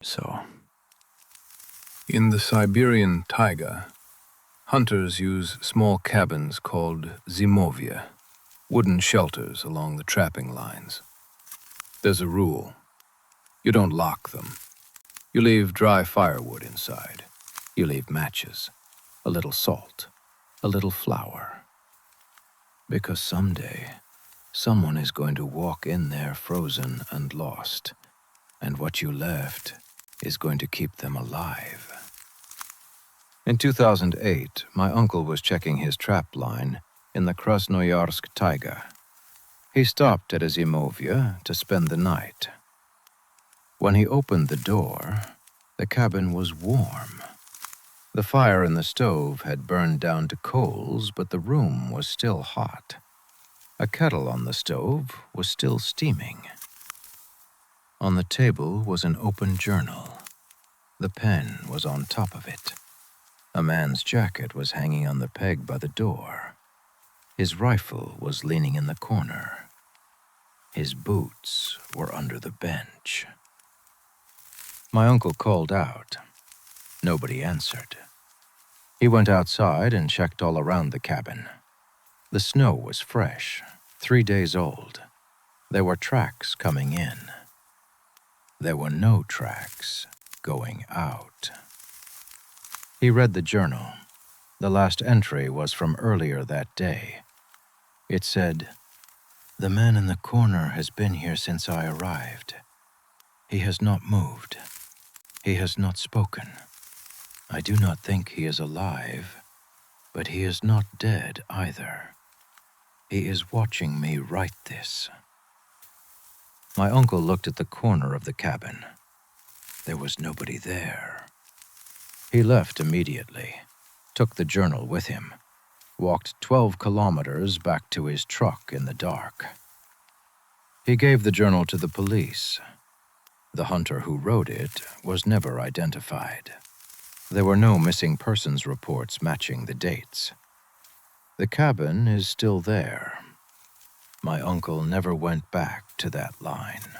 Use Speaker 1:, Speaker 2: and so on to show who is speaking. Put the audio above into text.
Speaker 1: So, in the Siberian Taiga, hunters use small cabins called zimovye, wooden shelters along the trapping lines. There's a rule. You don't lock them. You leave dry firewood inside. You leave matches, a little salt, a little flour. Because someday, someone is going to walk in there frozen and lost, and what you left is going to keep them alive. In 2008, my uncle was checking his trap line in the Krasnoyarsk Taiga. He stopped at a zimovye to spend the night. When he opened the door, the cabin was warm. The fire in the stove had burned down to coals, but the room was still hot. A kettle on the stove was still steaming. On the table was an open journal. The pen was on top of it. A man's jacket was hanging on the peg by the door. His rifle was leaning in the corner. His boots were under the bench. My uncle called out. Nobody answered. He went outside and checked all around the cabin. The snow was fresh, 3 days old. There were tracks coming in. There were no tracks going out. He read the journal. The last entry was from earlier that day. It said, "The man in the corner has been here since I arrived. He has not moved. He has not spoken. I do not think he is alive, but he is not dead either. He is watching me write this." My uncle looked at the corner of the cabin. There was nobody there. He left immediately, took the journal with him, walked 12 kilometers back to his truck in the dark. He gave the journal to the police. The hunter who wrote it was never identified. There were no missing persons reports matching the dates. The cabin is still there. My uncle never went back to that line.